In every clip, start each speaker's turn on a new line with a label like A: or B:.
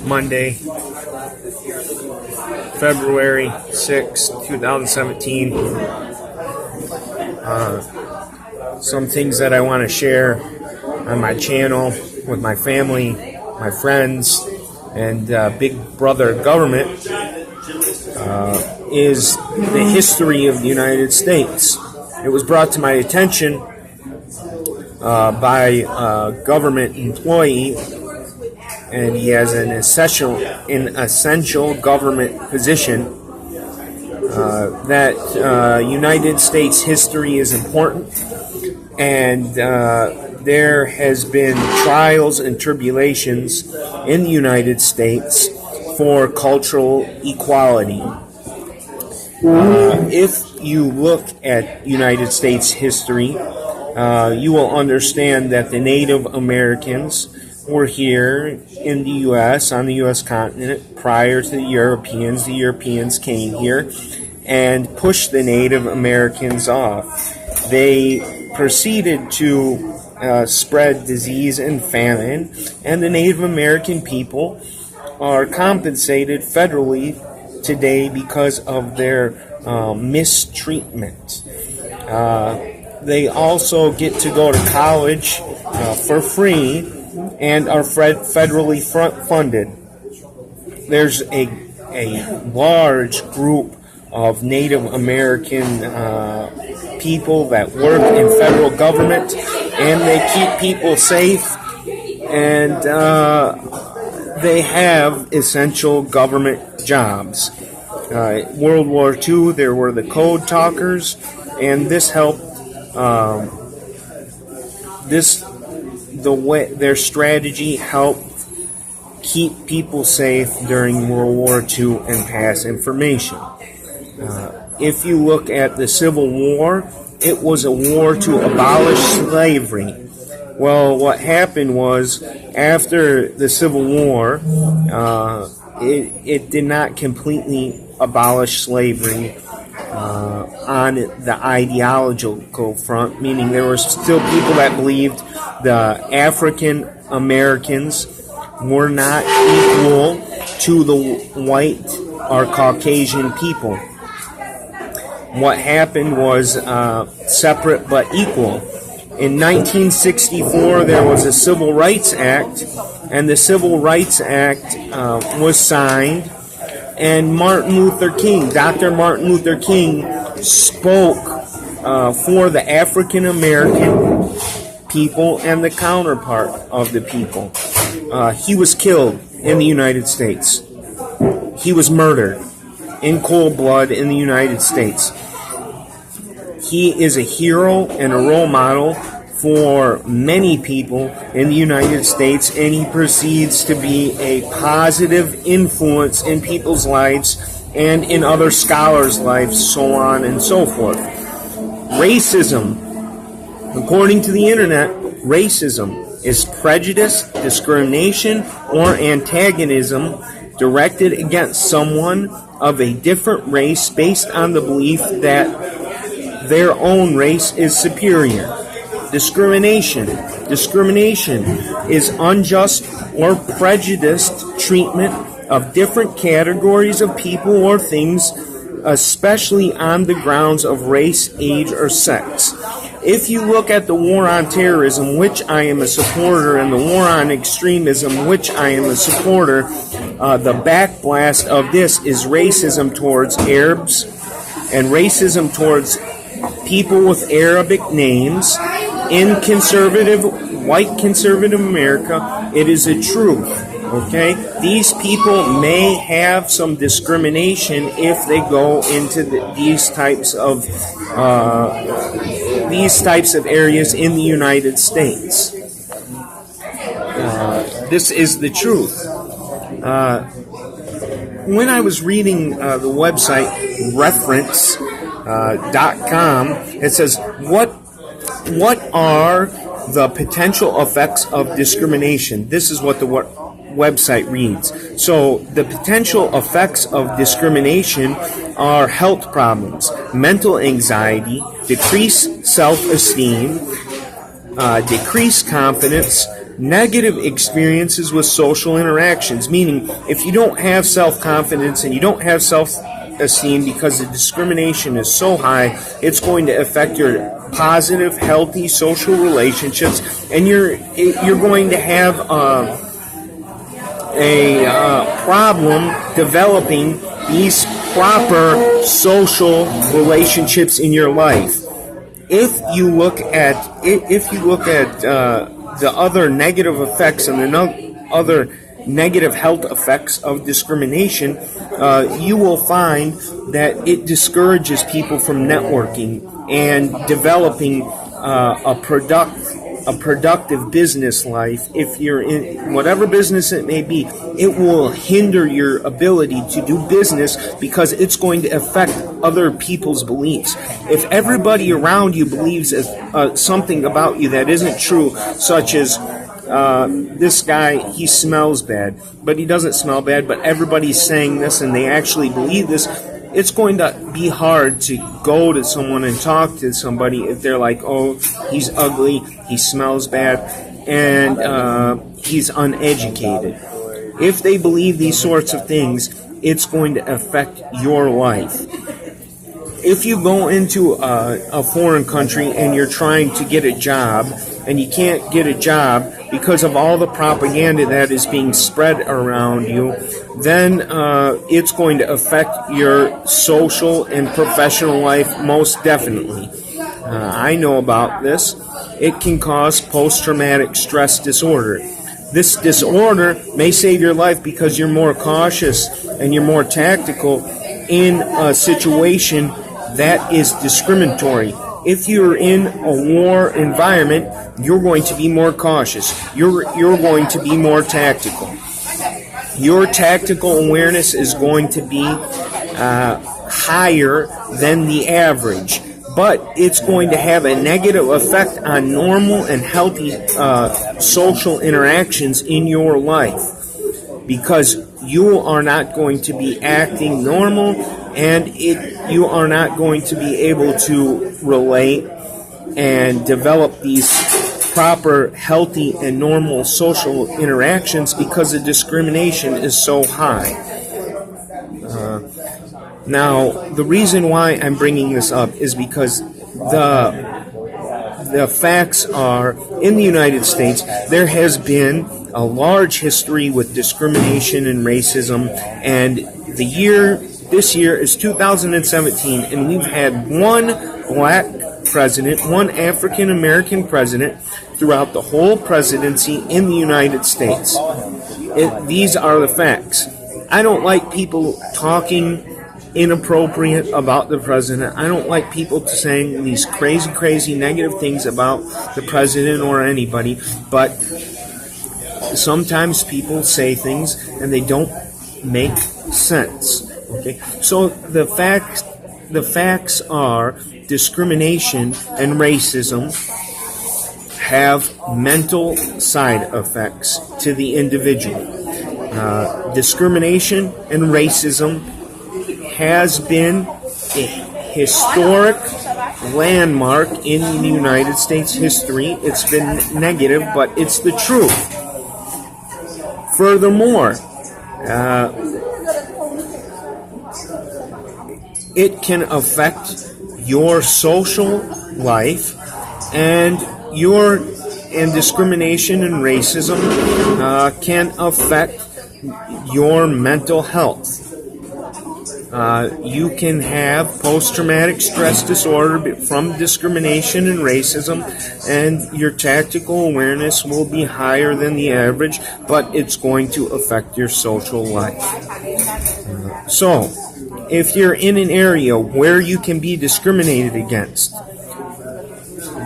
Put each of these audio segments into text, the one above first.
A: Monday, February 6th, 2017. Some things that I want to share on my channel with my family, my friends, and Big Brother government is the history of the United States. It was brought to my attention by a government employee, and he has an essential government position, that United States history is important, and there has been trials and tribulations in the United States for cultural equality. If you look at United States history, you will understand that the Native Americans were here in the U.S., on the U.S. continent, prior to the Europeans. The Europeans came here and pushed the Native Americans off. They proceeded to spread disease and famine, and the Native American people are compensated federally today because of their mistreatment. They also get to go to college for free and are federally funded. There's a large group of Native American people that work in federal government, and they keep people safe, and they have essential government jobs. World War II, there were the code talkers, and this helped. Their strategy helped keep people safe during World War II and pass information. If you look at the Civil War, it was a war to abolish slavery. Well, what happened was, after the Civil War, it did not completely abolish slavery on the ideological front, meaning there were still people that believed the African Americans were not equal to the white or Caucasian people. What happened was separate but equal. In 1964, there was a Civil Rights Act, and the Civil Rights Act was signed, and Dr. Martin Luther King spoke for the African American people and the counterpart of the people. He was killed in the United States. He was murdered in cold blood in the United States. He is a hero and a role model for many people in the United States, and he proceeds to be a positive influence in people's lives and in other scholars' lives, so on and so forth. Racism, according to the internet, racism is prejudice, discrimination, or antagonism directed against someone of a different race based on the belief that their own race is superior. Discrimination is unjust or prejudiced treatment of different categories of people or things, especially on the grounds of race, age, or sex. If you look at the war on terrorism, which I am a supporter, and the war on extremism, which I am a supporter, the backblast of this is racism towards Arabs and racism towards people with Arabic names. In white conservative America, it is a truth. Okay, these people may have some discrimination if they go into these types of areas in the United States. This is the truth. When I was reading the website reference.com, it says what are the potential effects of discrimination? This is what the website reads. So the potential effects of discrimination are health problems, mental anxiety, decreased self-esteem, decreased confidence, negative experiences with social interactions, meaning if you don't have self-confidence and you don't have self-esteem because the discrimination is so high, it's going to affect your positive, healthy social relationships, and you're going to have a problem developing these proper social relationships in your life. If you look at the other negative effects and the other negative health effects of discrimination, you will find that it discourages people from networking and developing a productive business life. If you're in whatever business it may be, it will hinder your ability to do business because it's going to affect other people's beliefs. If everybody around you believes something about you that isn't true, such as this guy, he smells bad, but he doesn't smell bad, but everybody's saying this and they actually believe this, it's going to be hard to go to someone and talk to somebody if they're like, oh, he's ugly, he smells bad, and he's uneducated. If they believe these sorts of things, it's going to affect your life. If you go into a foreign country and you're trying to get a job and you can't get a job because of all the propaganda that is being spread around you, then it's going to affect your social and professional life most definitely. I know about this. It can cause post-traumatic stress disorder. This disorder may save your life because you're more cautious and you're more tactical in a situation that is discriminatory. If you're in a war environment, you're going to be more cautious. You're going to be more tactical. Your tactical awareness is going to be higher than the average, but it's going to have a negative effect on normal and healthy social interactions in your life because you are not going to be acting normal, and you are not going to be able to relate and develop these proper, healthy, and normal social interactions because the discrimination is so high. Now, the reason why I'm bringing this up is because the facts are, in the United States, there has been a large history with discrimination and racism, and this year is 2017, and we've had one black president, one African American president throughout the whole presidency in the United States. These are the facts. I don't like people talking inappropriate about the president. I don't like people saying these crazy negative things about the president or anybody, but sometimes people say things and they don't make sense. Okay, so the facts are discrimination and racism have mental side effects to the individual. Discrimination and racism has been a historic landmark in the United States history. It's been negative, but it's the truth. Furthermore, it can affect your social life, and discrimination and racism can affect your mental health. You can have post-traumatic stress disorder from discrimination and racism, and your tactical awareness will be higher than the average, but it's going to affect your social life. So, if you're in an area where you can be discriminated against,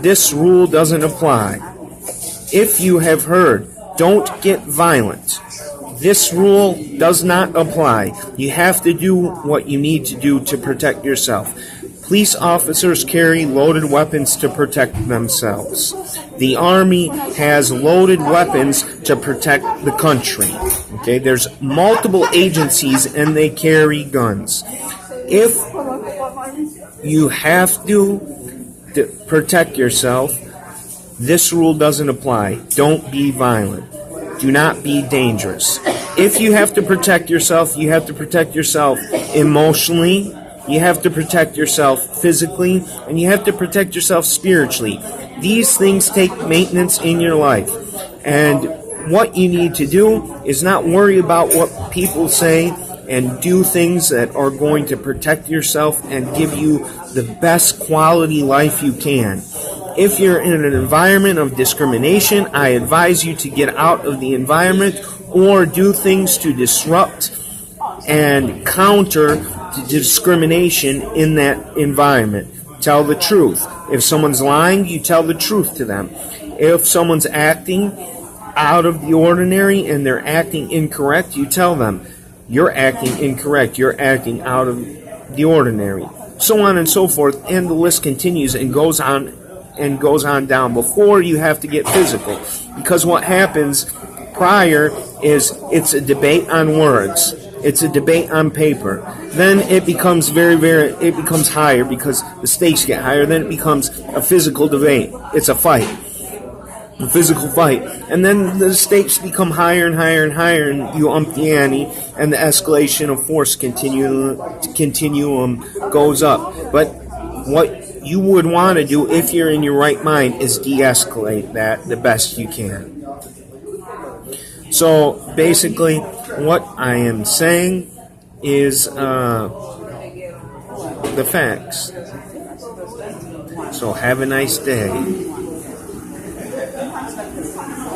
A: this rule doesn't apply. If you have heard, don't get violent, this rule does not apply. You have to do what you need to do to protect yourself. Police officers carry loaded weapons to protect themselves. The Army has loaded weapons to protect the country. Okay, there's multiple agencies and they carry guns. If you have to protect yourself, This rule doesn't apply. Don't be violent. Do not be dangerous. If you have to protect yourself, you have to protect yourself emotionally, you have to protect yourself physically, and you have to protect yourself spiritually. These things take maintenance in your life. And what you need to do is not worry about what people say, and do things that are going to protect yourself and give you the best quality life you can. If you're in an environment of discrimination, I advise you to get out of the environment or do things to disrupt and counter the discrimination in that environment. Tell the truth. If someone's lying, you tell the truth to them. If someone's acting out of the ordinary and they're acting incorrect, you tell them, you're acting incorrect, you're acting out of the ordinary. So on and so forth, and the list continues and goes on down before you have to get physical. Because what happens prior is it's a debate on words. It's a debate on paper. Then it becomes it becomes higher because the stakes get higher. Then it becomes a physical debate. It's a fight. A physical fight. And then the stakes become higher and higher and higher, and you ump the ante, and the escalation of force continuum goes up. But what you would want to do if you're in your right mind is de-escalate that the best you can. So basically what I am saying is the facts. So have a nice day.